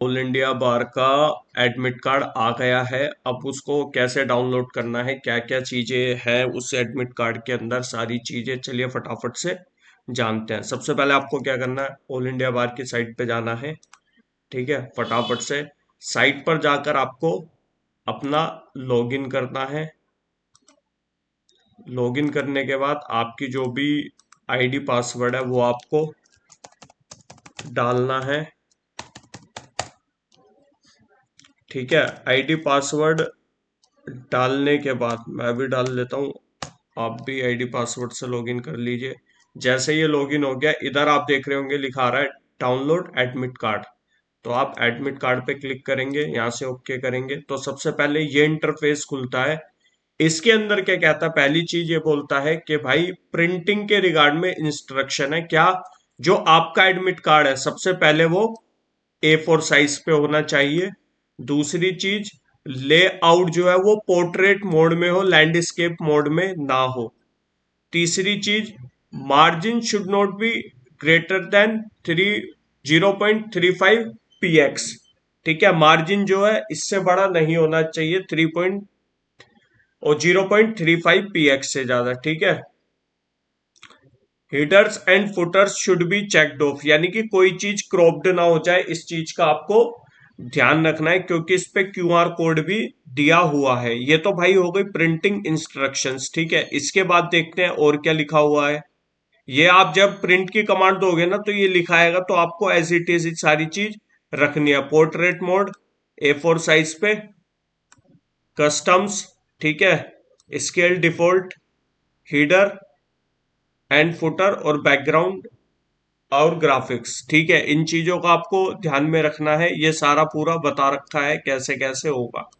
All India बार का admit card आ गया है। अब उसको कैसे डाउनलोड करना है, क्या क्या चीजें हैं उस एडमिट कार्ड के अंदर, सारी चीजें चलिए फटाफट से जानते हैं। सबसे पहले आपको क्या करना है, ऑल इंडिया बार की साइट पे जाना है। ठीक है, फटाफट से साइट पर जाकर आपको अपना लॉगिन करना है। लॉगिन करने के बाद आपकी जो भी आईडी पासवर्ड है वो आपको डालना है। ठीक है, आईडी पासवर्ड डालने के बाद मैं भी डाल लेता हूँ, आप भी आईडी पासवर्ड से लॉगिन कर लीजिए। जैसे ये लॉगिन हो गया, इधर आप देख रहे होंगे लिखा आ रहा है डाउनलोड एडमिट कार्ड। तो आप एडमिट कार्ड पे क्लिक करेंगे, यहाँ से ओके करेंगे तो सबसे पहले ये इंटरफेस खुलता है। इसके अंदर क्या कहता है, पहली चीज ये बोलता है कि भाई प्रिंटिंग के रिगार्ड में इंस्ट्रक्शन है क्या। जो आपका एडमिट कार्ड है सबसे पहले वो A4 साइज पे होना चाहिए। दूसरी चीज, लेआउट जो है वो पोर्ट्रेट मोड में हो, लैंडस्केप मोड में ना हो। तीसरी चीज, margin should not be greater than 0.35 px। ठीक है, मार्जिन जो है इससे बड़ा नहीं होना चाहिए, 0.35 px से ज्यादा। ठीक है, headers and putters should be checked of, यानी कि कोई चीज क्रॉप्ड ना हो जाए, इस चीज का आपको ध्यान रखना है क्योंकि इस पे क्यूआर कोड भी दिया हुआ है। ये तो भाई हो गई प्रिंटिंग इंस्ट्रक्शंस। ठीक है, इसके बाद देखते हैं और क्या लिखा हुआ है। ये आप जब प्रिंट की कमांड दोगे ना तो ये लिखाएगा, तो आपको एज इट इज सारी चीज रखनी है। पोर्ट्रेट मोड A4 साइज पे, कस्टम्स, ठीक है, scale default, header and footer और बैकग्राउंड और ग्राफिक्स। ठीक है, इन चीजों का आपको ध्यान में रखना है, ये सारा पूरा बता रखा है कैसे कैसे होगा।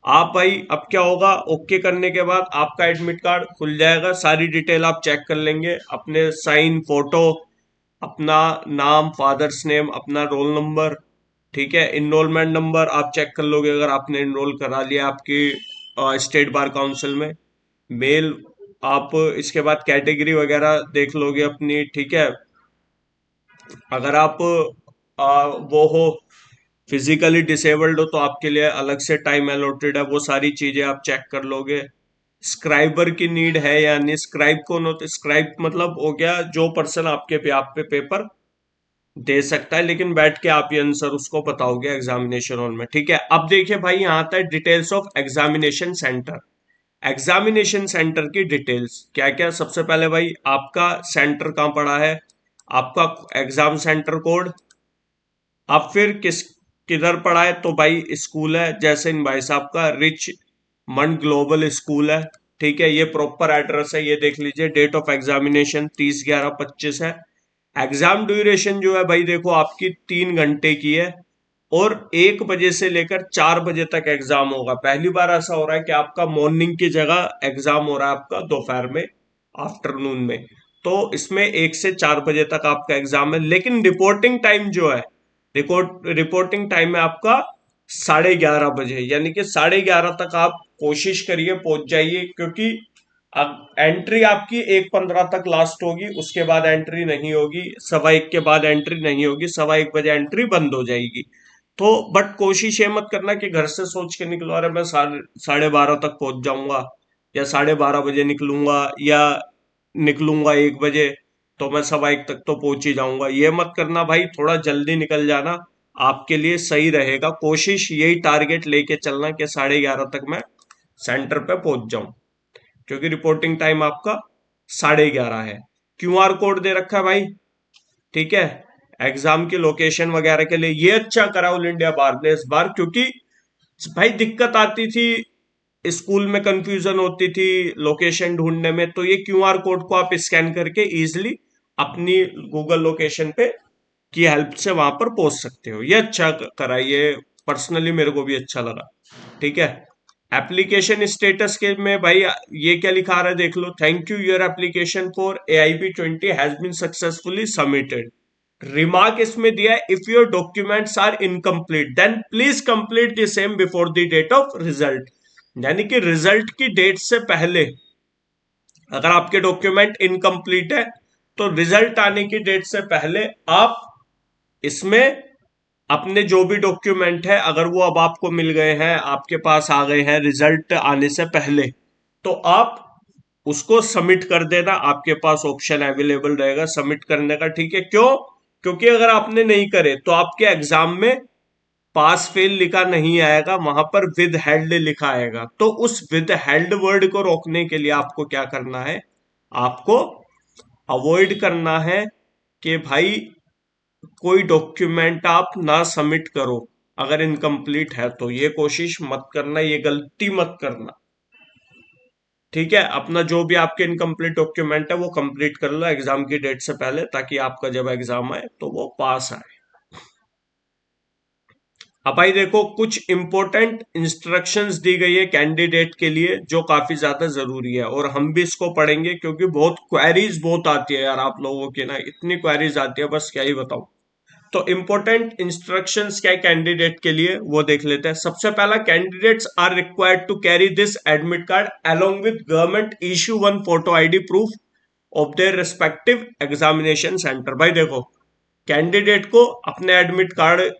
आप भाई अब क्या होगा, ओके करने के बाद आपका एडमिट कार्ड खुल जाएगा। सारी डिटेल आप चेक कर लेंगे, अपने साइन, फोटो, अपना नाम, फादर्स नेम, अपना रोल नंबर। ठीक है, इनरोलमेंट नंबर आप चेक कर लोगे अगर आपने इनरोल करा लिया आपकी स्टेट बार काउंसिल में। मेल, आप इसके बाद कैटेगरी वगैरह देख लोगे अपनी। ठीक है, अगर आप वो हो, फिजिकली डिसेबल्ड हो, तो आपके लिए अलग से टाइम अलॉटेड है, वो सारी चीजें आप चेक कर लोगे। स्क्राइबर की नीड है या नहीं, स्क्राइब कौन होता है, स्क्राइब मतलब हो गया जो पर्सन आपके पे आप पे पेपर दे सकता है, लेकिन बैठ के आप ये आंसर उसको बताओगे एग्जामिनेशन हॉल में। ठीक है, अब देखिए भाई यहाँ आता है details of examination centre. Examination centre की डिटेल्स क्या क्या, सबसे पहले भाई आपका सेंटर कहाँ पड़ा है, आपका एग्जाम सेंटर कोड, अब फिर किधर पढ़ा है, तो भाई स्कूल है, जैसे इन भाई साहब का रिच मंड ग्लोबल स्कूल है। ठीक है, ये प्रॉपर एड्रेस है, ये देख लीजिए। डेट ऑफ एग्जामिनेशन 30/11/25 है। एग्जाम ड्यूरेशन जो है भाई देखो आपकी 3 घंटे की है, और 1 बजे से लेकर 4 बजे तक एग्जाम होगा। पहली बार ऐसा हो रहा है कि आपका मॉर्निंग की जगह एग्जाम हो रहा है आपका दोपहर में, आफ्टरनून में। तो इसमें 1 से 4 बजे तक आपका एग्जाम है, लेकिन रिपोर्टिंग टाइम जो है, रिपोर्टिंग टाइम है आपका 11:30 बजे, यानी कि 11:30 तक आप कोशिश करिए पहुंच जाइए, क्योंकि अब एंट्री आपकी 1:15 तक लास्ट होगी, उसके बाद एंट्री नहीं होगी, 1:15 के बाद एंट्री नहीं होगी, 1:15 बजे एंट्री बंद हो जाएगी। तो बट कोशिश ये मत करना कि घर से सोच के निकलो अरे मैं 12:30 तक पहुंच जाऊंगा, या 12:30 बजे निकलूंगा, या निकलूंगा 1 बजे, तो मैं 1:15 तक तो पहुंच ही जाऊंगा। ये मत करना भाई, थोड़ा जल्दी निकल जाना, आपके लिए सही रहेगा। कोशिश यही टारगेट लेके चलना कि 11:30 तक मैं सेंटर पे पहुंच जाऊं, क्योंकि रिपोर्टिंग टाइम आपका 11:30 है। क्यूआर कोड दे रखा है भाई। ठीक है, एग्जाम की लोकेशन वगैरह के लिए ये अच्छा करा ऑल इंडिया बार ने इस बार, क्योंकि भाई दिक्कत आती थी, स्कूल में कंफ्यूजन होती थी लोकेशन ढूंढने में, तो ये क्यूआर कोड को आप स्कैन करके इजिली अपनी गूगल लोकेशन पे की हेल्प से वहां पर पहुंच सकते हो। ये अच्छा करा, ये पर्सनली मेरे को भी अच्छा लगा। ठीक है, एप्लीकेशन स्टेटस के में भाई ये क्या लिखा रहा है देख लो, thank you, your application for AIB 20 has been successfully submitted. Remark इसमें दिया है, if your documents are incomplete then please complete the same before the date of result. यानी कि रिजल्ट की डेट से पहले अगर आपके डॉक्यूमेंट इनकम्प्लीट है, तो रिजल्ट आने की डेट से पहले आप इसमें अपने जो भी डॉक्यूमेंट है अगर वो अब आपको मिल गए हैं, आपके पास आ गए हैं रिजल्ट आने से पहले, तो आप उसको सबमिट कर देना। आपके पास ऑप्शन अवेलेबल रहेगा सबमिट करने का, ठीक है? क्यों? क्योंकि अगर आपने नहीं करे तो आपके एग्जाम में पास फेल लिखा नहीं आएगा, वहां पर विद हेल्ड लिखा आएगा। तो उस विद हेल्ड वर्ड को रोकने के लिए आपको क्या करना है? आपको अवॉइड करना है कि भाई कोई डॉक्यूमेंट आप ना सबमिट करो अगर इनकम्प्लीट है तो। ये कोशिश मत करना, ये गलती मत करना, ठीक है? अपना जो भी आपके इनकम्प्लीट डॉक्यूमेंट है वो कंप्लीट कर लो एग्जाम की डेट से पहले, ताकि आपका जब एग्जाम आए तो वो पास आए। अब भाई देखो, कुछ इंपॉर्टेंट इंस्ट्रक्शंस दी गई है कैंडिडेट के लिए जो काफी ज्यादा जरूरी है, और हम भी इसको पढ़ेंगे क्योंकि बहुत क्वेरीज बहुत आती है यार आप लोगों की ना, इतनी क्वेरीज आती है बस क्या ही बताऊं। तो इंपॉर्टेंट इंस्ट्रक्शंस क्या है कैंडिडेट के लिए वो देख लेते हैं। सबसे पहला, candidates are required to carry this admit card along with government issue one photo ID proof of their respective examination centre. भाई देखो, कैंडिडेट को अपने एडमिट कार्ड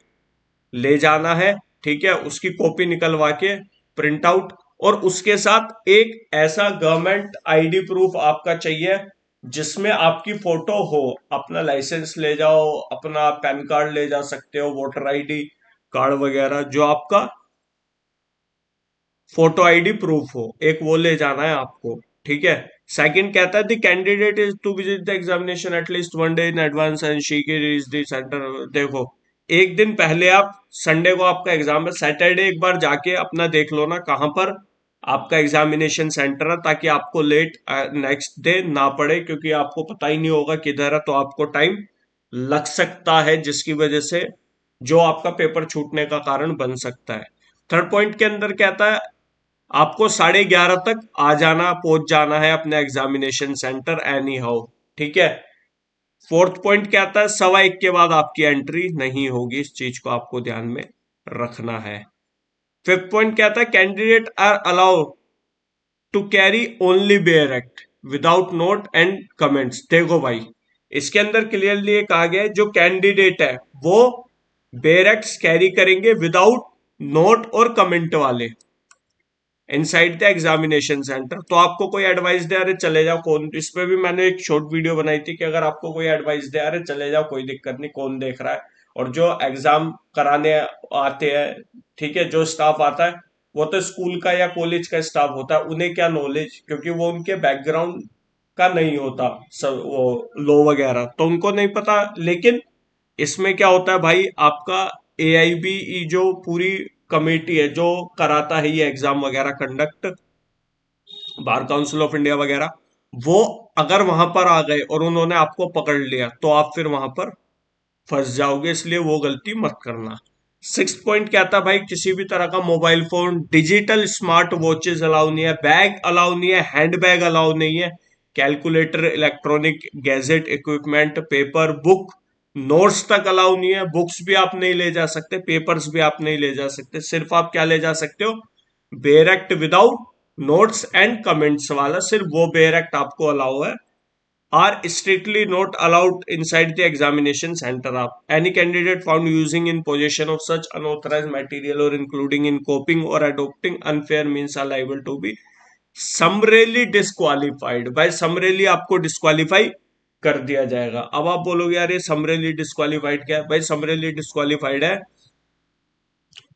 ले जाना है, ठीक है? उसकी कॉपी निकलवा के प्रिंट आउट, और उसके साथ एक ऐसा गवर्नमेंट आईडी प्रूफ आपका चाहिए जिसमें आपकी फोटो हो। अपना लाइसेंस ले जाओ, अपना पैन कार्ड ले जा सकते हो, वोटर आईडी कार्ड वगैरह, जो आपका फोटो आईडी प्रूफ हो, एक वो ले जाना है आपको, ठीक है? सेकंड कहता है the candidate is to visit the examination at least one day in advance and she key reach the centre. देखो, एक दिन पहले आप, संडे को आपका एग्जाम है, सैटरडे एक बार जाके अपना देख लो ना कहाँ पर आपका एग्जामिनेशन सेंटर है, ताकि आपको लेट नेक्स्ट डे ना पड़े, क्योंकि आपको पता ही नहीं होगा किधर है, तो आपको टाइम लग सकता है जिसकी वजह से जो आपका पेपर छूटने का कारण बन सकता है। थर्ड पॉइंट के अंदर कहता है आपको 11:30 तक आ जाना, पहुंच जाना है अपने एग्जामिनेशन सेंटर एनी हाउ, ठीक है? फोर्थ पॉइंट क्या आता है, 1:15 के बाद आपकी एंट्री नहीं होगी, इस चीज को आपको ध्यान में रखना है। फिफ्थ पॉइंट क्या आता है, candidate are allowed to carry only bare act without note and comments. देखो भाई, इसके अंदर क्लियरली ये कहा गया है जो कैंडिडेट है वो बेयर एक्ट्स कैरी करेंगे विदाउट नोट और कमेंट वाले इनसाइड द एग्जामिनेशन सेंटर। तो आपको कोई एडवाइस दे अरे चले जाओ, कौन, इस पे भी मैंने एक शॉर्ट वीडियो बनाई थी कि अगर आपको कोई एडवाइस दे अरे चले जाओ कोई दिक्कत नहीं, कौन देख रहा है। और जो एग्जाम कराने आते हैं, ठीक है, जो स्टाफ आता है वो तो स्कूल का या कॉलेज का स्टाफ होता है, उन्हें क्या नॉलेज, क्योंकि वो उनके बैकग्राउंड का नहीं होता सब, वो लॉ वगैरह तो उनको नहीं पता। लेकिन इसमें क्या होता है भाई, आपका एआईबी जो पूरी कमेटी है जो कराता है ये एग्जाम वगैरह conduct, bar council of India वगैरह, वो अगर वहां पर आ गए और उन्होंने आपको पकड़ लिया तो आप फिर वहां पर फंस जाओगे, इसलिए वो गलती मत करना। सिक्स पॉइंट क्या था भाई, किसी भी तरह का mobile phone, digital smart watches allow नहीं है, बैग अलाउ नहीं है, हैंड बैग अलाउ नहीं है, calculator, electronic gadget equipment, paper, book, notes तक अलाउ नहीं है। बुक्स भी आप नहीं ले जा सकते, पेपर्स भी आप नहीं ले जा सकते, सिर्फ आप क्या ले जा सकते हो, bear act without notes and comments वाला, सिर्फ वो बेयर एक्ट आपको अलाउ है। are strictly not allowed inside the examination center of any candidate found using in possession of such unauthorized material or including in copying or adopting unfair means are liable to be summarily disqualified। भाई summarily आपको disqualify कर दिया जाएगा। अब आप बोलोगे यार ये summarily disqualified क्या है? भाई summarily disqualified है,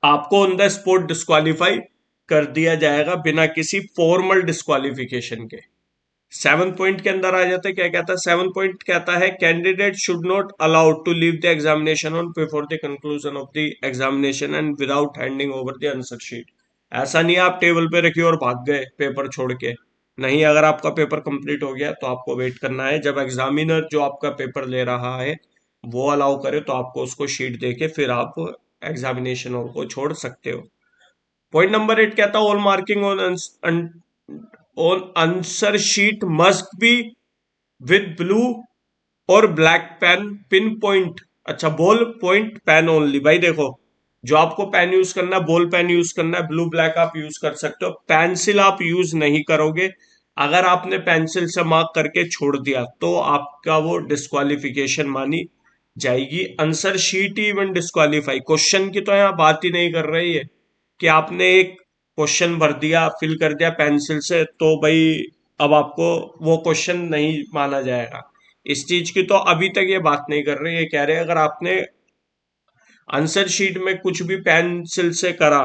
आपको ऑन द स्पॉट डिस्क्वालीफाई कर दिया जाएगा बिना किसी फॉर्मल डिस्क्वालिफिकेशन के। सेवन पॉइंट के अंदर आ जाता है, क्या कहता है सेवन पॉइंट, कहता है candidate should not allowed to leave the examination on before the conclusion of the examination and without handing over the answer sheet. ऐसा नहीं है आप टेबल पे रखिए और भाग गए पेपर छोड़ के, नहीं, अगर आपका पेपर कंप्लीट हो गया तो आपको वेट करना है जब एग्जामिनर जो आपका पेपर ले रहा है वो अलाउ करे तो आपको उसको शीट देके फिर आप एग्जामिनेशन को छोड़ सकते हो। पॉइंट नंबर 8 कहता है all marking on answer sheet must be with blue और ब्लैक पेन पिन पॉइंट, अच्छा बॉल पॉइंट पेन ओनली। भाई देखो, जो आपको पेन यूज करना है बॉल पेन यूज करना है, ब्लू ब्लैक आप यूज कर सकते हो, पेंसिल आप यूज नहीं करोगे। अगर आपने पेंसिल से मार्क करके छोड़ दिया तो आपका वो डिस्क्वालिफिकेशन मानी जाएगी, आंसर शीट ही इवन डिस्क्वालीफाई। क्वेश्चन की तो यहाँ बात ही नहीं कर रही है कि आपने एक क्वेश्चन भर दिया, फिल कर दिया पेंसिल से, तो भाई अब आपको वो क्वेश्चन नहीं माना जाएगा। इस चीज की तो अभी तक ये बात नहीं कर रही, ये कह रहे हैं अगर आपने आंसर शीट में कुछ भी पेंसिल से करा,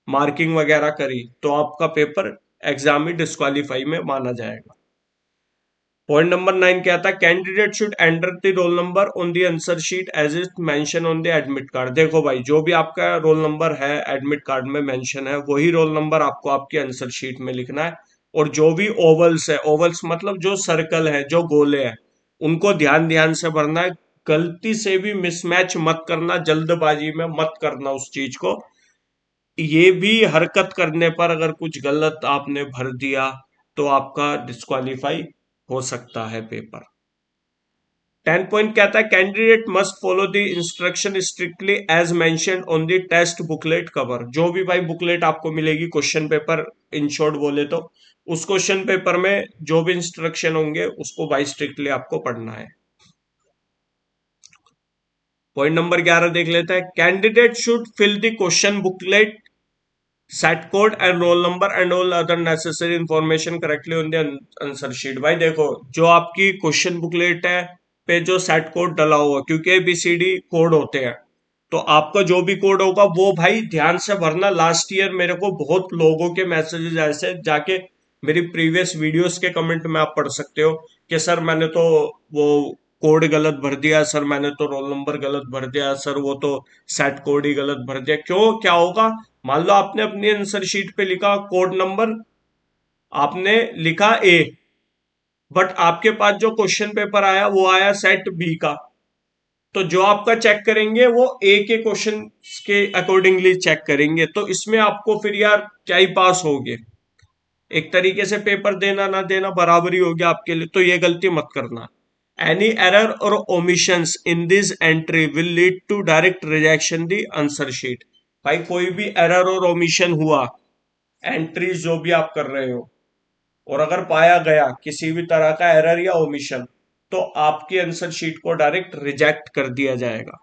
मार्किंग वगैरह करी, तो आपका पेपर एग्जाम में डिस्क्वालीफाई में माना जाएगा। पॉइंट नंबर 9 क्या था, candidate should enter the roll number on the answer sheet as it mention on the admit card. देखो भाई, जो भी आपका रोल नंबर है एडमिट कार्ड में मेंशन है, वही रोल नंबर आपको आपकी आंसर शीट में लिखना है। और जो भी ओवल्स है, ओवल्स मतलब जो सर्कल है, जो गोले हैं, उनको ध्यान ध्यान से भरना है। गलती से भी मिसमैच मत करना, जल्दबाजी में मत करना उस चीज को। ये भी हरकत करने पर अगर कुछ गलत आपने भर दिया तो आपका डिस्क्वालीफाई हो सकता है पेपर। 10 पॉइंट कहता है candidate must follow the instruction strictly as mentioned on the test booklet cover. जो भी भाई बुकलेट आपको मिलेगी क्वेश्चन पेपर, इन शॉर्ट बोले तो उस क्वेश्चन पेपर में जो भी इंस्ट्रक्शन होंगे उसको भाई स्ट्रिक्टली आपको पढ़ना है। पॉइंट नंबर 11 देख लेते हैं, candidate should fill the question booklet set code and roll number and all other necessary information correctly on the answer sheet. भाई देखो, जो आपकी क्वेश्चन बुकलेट है पे जो सेट कोड डला हुआ, क्योंकि ABCD कोड होते हैं, तो आपका जो भी कोड होगा वो भाई ध्यान से भरना। लास्ट ईयर मेरे को बहुत लोगों के मैसेजेस ऐसे, जाके मेरी प्रीवियस वीडियोस के कमेंट में आप पढ़ सकते हो कि सर मैंने तो वो कोड गलत भर दिया, सर मैंने तो रोल नंबर गलत भर दिया, सर वो तो सेट कोड ही गलत भर दिया। क्यों, क्या होगा, मान लो आपने अपनी आंसर शीट पे लिखा कोड नंबर, आपने लिखा A, बट आपके पास जो क्वेश्चन पेपर आया वो आया सेट B का, तो जो आपका चेक करेंगे वो ए के क्वेश्चन के अकॉर्डिंगली चेक करेंगे। तो इसमें आपको फिर यार क्या ही पास होगे, एक तरीके से पेपर देना ना देना बराबरी हो गया आपके लिए, तो ये गलती मत करना। Any error or omissions in this entry will lead to direct rejection the answer sheet. भाई कोई भी एरर और ओमिशन हुआ, एंट्रीज जो भी आप कर रहे हो, और अगर पाया गया किसी भी तरह का एरर या ओमिशन, तो आपकी आंसर शीट को डायरेक्ट रिजेक्ट कर दिया जाएगा।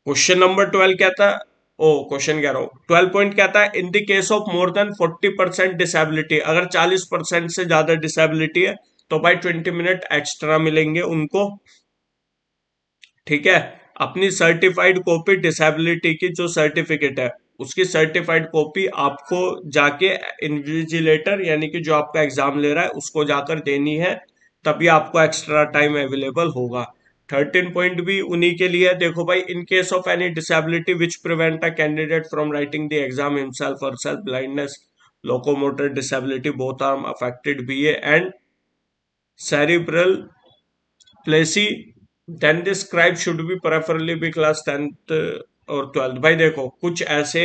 क्वेश्चन नंबर 12 कहता है, ओ क्वेश्चन कह रहा हूं, 12 पॉइंट कहता है in the case of more than 40% disability, अगर 40% से ज्यादा डिसेबिलिटी है तो भाई 20 मिनट एक्स्ट्रा मिलेंगे उनको। ठीक है, अपनी सर्टिफाइड कॉपी डिसेबिलिटी की जो सर्टिफिकेट है, उसकी सर्टिफाइड कॉपी आपको जाके इन्विजिलेटर यानी कि जो आपका एग्जाम ले रहा है उसको जाकर देनी है, तभी आपको एक्स्ट्रा टाइम अवेलेबल होगा। 13 पॉइंट भी उन्हीं के लिए है। देखो भाई, in case of any disability which prevent a candidate from writing the exam himself और self, blindness, locomotor disability, both are affected BA and cerebral palsy, then the scribe should be preferably be class 10th और 12th। भाई देखो, कुछ ऐसे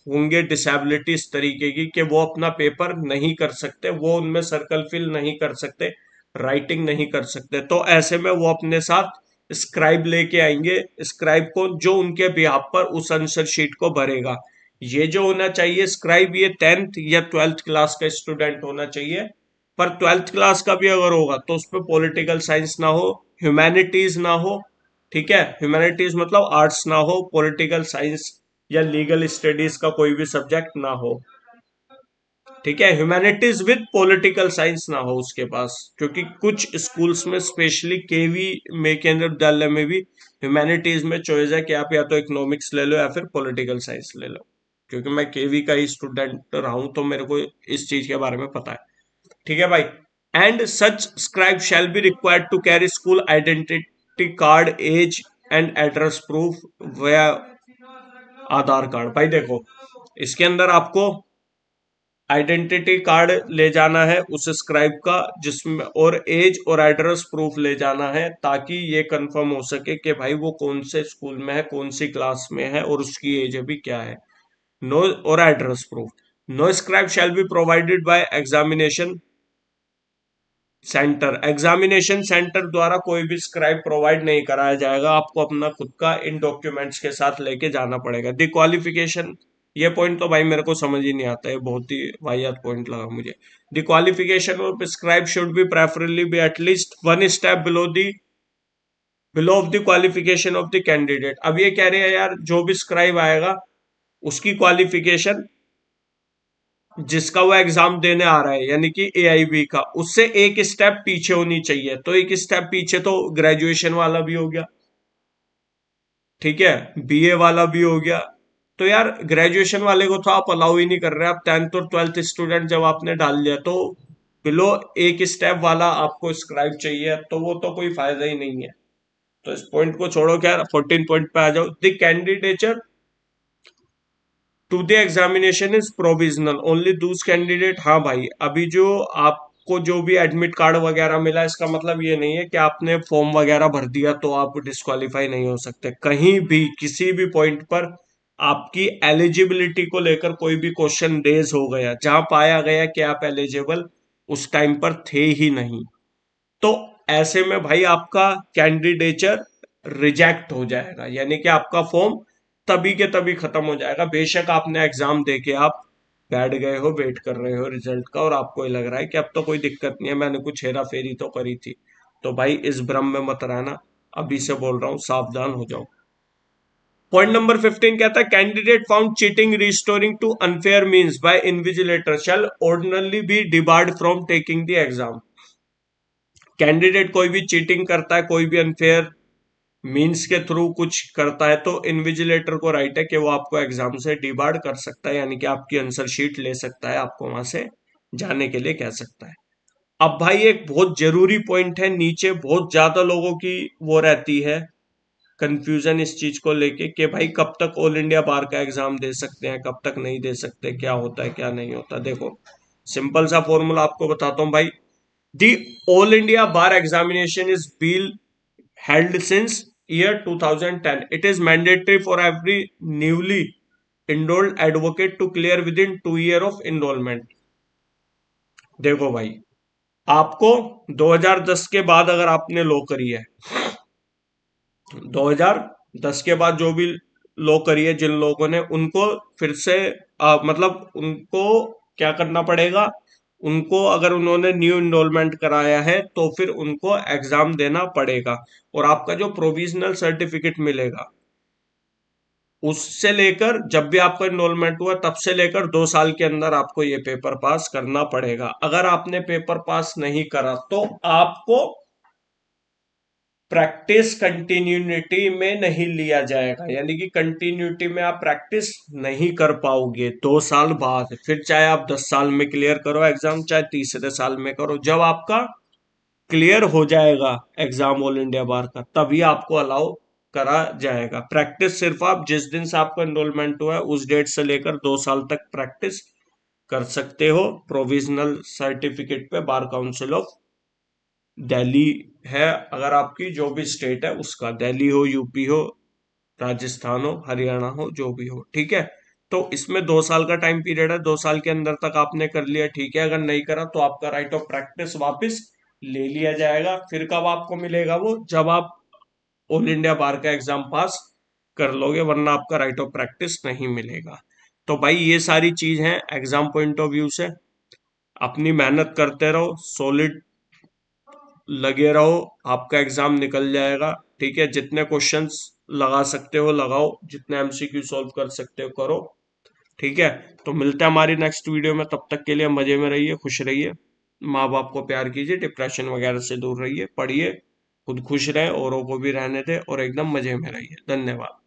होंगे disability इस तरीके की कि वो अपना पेपर नहीं कर सकते, वो उनमें सर्कल फिल नहीं कर सकते, राइटिंग नहीं कर सकते, तो ऐसे में वो अपने साथ स्क्राइब लेके आएंगे, स्क्राइब को जो उनके बिहाफ पर उस आंसर शीट को भरेगा। ये जो होना चाहिए स्क्राइब, ये 10th या 12th क्लास का स्टूडेंट होना चाहिए। पर 12th क्लास का भी अगर होगा तो उसमें पॉलिटिकल साइंस ना हो, ह्यूमैनिटीज ना हो। ठीक है, ह्यूमैनिटीज मतलब आर्ट्स ना हो, पॉलिटिकल साइंस या लीगल स्टडीज का कोई भी सब्जेक्ट ना हो। ठीक है, ह्यूमैनिटीज विद पॉलिटिकल साइंस ना हो उसके पास, क्योंकि कुछ स्कूल्स में स्पेशली केवी में, केंद्रीय विद्यालय में भी ह्यूमैनिटीज में चॉइस है कि आप या तो इकोनॉमिक्स ले लो या फिर पॉलिटिकल साइंस ले लो। क्योंकि मैं केवी का ही स्टूडेंट रहा हूं तो मेरे को इस चीज के बारे में पता है। ठीक है भाई, and such scribe shall be required to carry school identity card, age and address proof via Aadhaar card. भाई देखो, इसके अंदर आपको आइडेंटिटी कार्ड ले जाना है उस स्क्राइब का, जिसमें और एज और एड्रेस प्रूफ ले जाना है, ताकि ये कंफर्म हो सके कि भाई वो कौन से स्कूल में है, कौन सी क्लास में है और उसकी एज अभी क्या है। No or address proof, no scribe shall be provided by examination centre, examination centre द्वारा कोई भी स्क्राइब प्रोवाइड नहीं कराया जाएगा, आपको अपना खुद का इन डॉक्यूमेंट्स के साथ लेके जाना पड़ेगा। दी क्वालिफिकेशन, ये पॉइंट तो भाई मेरे को समझ ही नहीं आता है, बहुत ही वाहियात पॉइंट लगा मुझे। The qualification of scribe should be preferably be at least 1 step below the below of the qualification of the candidate. अब ये कह रहे हैं यार जो भी स्क्राइब आएगा उसकी क्वालिफिकेशन जिसका वो एग्जाम देने आ रहा है यानी कि एआईबी का, उससे एक स्टेप पीछे होनी चाहिए। तो एक स्टेप पीछे तो ग्रेजुएशन वाला भी हो गया, ठीक है, बीए वाला भी हो गया। तो यार ग्रेजुएशन वाले को तो आप अलाउ ही नहीं कर रहे। आप 10th और 12th स्टूडेंट जब आपने डाल लिया तो बिलो एक स्टेप वाला आपको स्क्राइब चाहिए, तो वो तो कोई फायदा ही नहीं है। तो इस पॉइंट को छोड़ो, क्या 14 पॉइंट पे आ जाओ। The candidature to the examination is provisional only thus candidate. हाँ भाई, अभी जो आपको जो भी एडमिट कार्ड वगैरह मिला, इसका मतलब ये नहीं है कि आपने फॉर्म वगैरह भर दिया तो आप डिस्क्वालीफाई नहीं हो सकते। कहीं भी किसी भी पॉइंट पर आपकी एलिजिबिलिटी को लेकर कोई भी क्वेश्चन रेज हो गया, जहां पाया गया कि आप एलिजिबल उस टाइम पर थे ही नहीं, तो ऐसे में भाई आपका कैंडिडेचर रिजेक्ट हो जाएगा, यानी कि आपका फॉर्म तभी के तभी खत्म हो जाएगा। बेशक आपने एग्जाम दे के आप बैठ गए हो, वेट कर रहे हो रिजल्ट का, और आपको ये लग रहा है कि अब तो कोई दिक्कत नहीं है, मैंने कुछ हेरा फेरी तो करी थी, तो भाई इस भ्रम में मत रहना। अभी से बोल रहा हूं, सावधान हो जाओ। पॉइंट नंबर 15 कहता है candidate found cheating restoring to unfair means by invigilator shall ordinarily be debarred from taking the exam. Candidate कोई भी चीटिंग करता है, कोई भी अनफेयर मीन्स के थ्रू कुछ करता है, तो इन्विजिलेटर को राइट है कि वो आपको एग्जाम से डिबार्ड कर सकता है, यानी कि आपकी आंसर शीट ले सकता है, आपको वहां से जाने के लिए कह सकता है। अब भाई एक बहुत जरूरी पॉइंट है, नीचे बहुत ज्यादा लोगों की वो रहती है कंफ्यूजन इस चीज को लेके कि भाई कब तक ऑल इंडिया बार का एग्जाम दे सकते हैं, कब तक नहीं दे सकते, क्या होता है क्या नहीं होता। देखो सिंपल सा फॉर्मूला आपको बताता हूँ भाई। The all India bar examination is bill held since year 2010. It is mandatory for every newly enrolled advocate to clear within 2 year of enrollment. देखो भाई, आपको 2010 के बाद अगर आपने लॉ करी है, 2010 के बाद जो भी लॉ करी है जिन लोगों ने, उनको फिर से मतलब उनको क्या करना पड़ेगा, उनको अगर उन्होंने न्यू इनरोलमेंट कराया है तो फिर उनको एग्जाम देना पड़ेगा। और आपका जो प्रोविजनल सर्टिफिकेट मिलेगा उससे लेकर जब भी आपका इनरोलमेंट हुआ तब से लेकर 2 साल के अंदर आपको ये पेपर पास करना पड़ेगा। अगर आपने पेपर पास नहीं करा तो आपको प्रैक्टिस कंटिन्यूटी में नहीं लिया जाएगा, यानी कि कंटिन्यूटी में आप प्रैक्टिस नहीं कर पाओगे 2 साल बाद। फिर चाहे आप 10 साल में क्लियर करो एग्जाम, चाहे तीसरे साल में करो, जब आपका क्लियर हो जाएगा एग्जाम ऑल इंडिया बार का तभी आपको अलाउ करा जाएगा। प्रैक्टिस सिर्फ आप जिस दिन से आपका एनरोलमेंट हुआ है उस डेट से लेकर 2 साल तक प्रैक्टिस कर सकते हो प्रोविजनल सर्टिफिकेट पे। बार काउंसिल ऑफ दिल्ली है, अगर आपकी जो भी स्टेट है उसका, दिल्ली हो, यूपी हो, राजस्थान हो, हरियाणा हो, जो भी हो, ठीक है। तो इसमें 2 साल का टाइम पीरियड है, 2 साल के अंदर तक आपने कर लिया, ठीक है। अगर नहीं करा तो आपका राइट ऑफ प्रैक्टिस वापस ले लिया जाएगा। फिर कब आपको मिलेगा वो, जब आप ऑल इंडिया बार का एग्जाम पास कर लोगे, वरना आपका राइट ऑफ प्रैक्टिस नहीं मिलेगा। तो भाई ये सारी चीज है एग्जाम पॉइंट ऑफ व्यू से। अपनी मेहनत करते रहो, सॉलिड लगे रहो, आपका एग्जाम निकल जाएगा, ठीक है। जितने क्वेश्चंस लगा सकते हो लगाओ, जितने एमसीक्यू सॉल्व कर सकते हो करो, ठीक है। तो मिलते हैं हमारी नेक्स्ट वीडियो में, तब तक के लिए मजे में रहिए, खुश रहिए, माँ बाप को प्यार कीजिए, डिप्रेशन वगैरह से दूर रहिए, पढ़िए, खुद खुश रहे, औरों को भी रहने दे, और एकदम मजे में रहिए। धन्यवाद।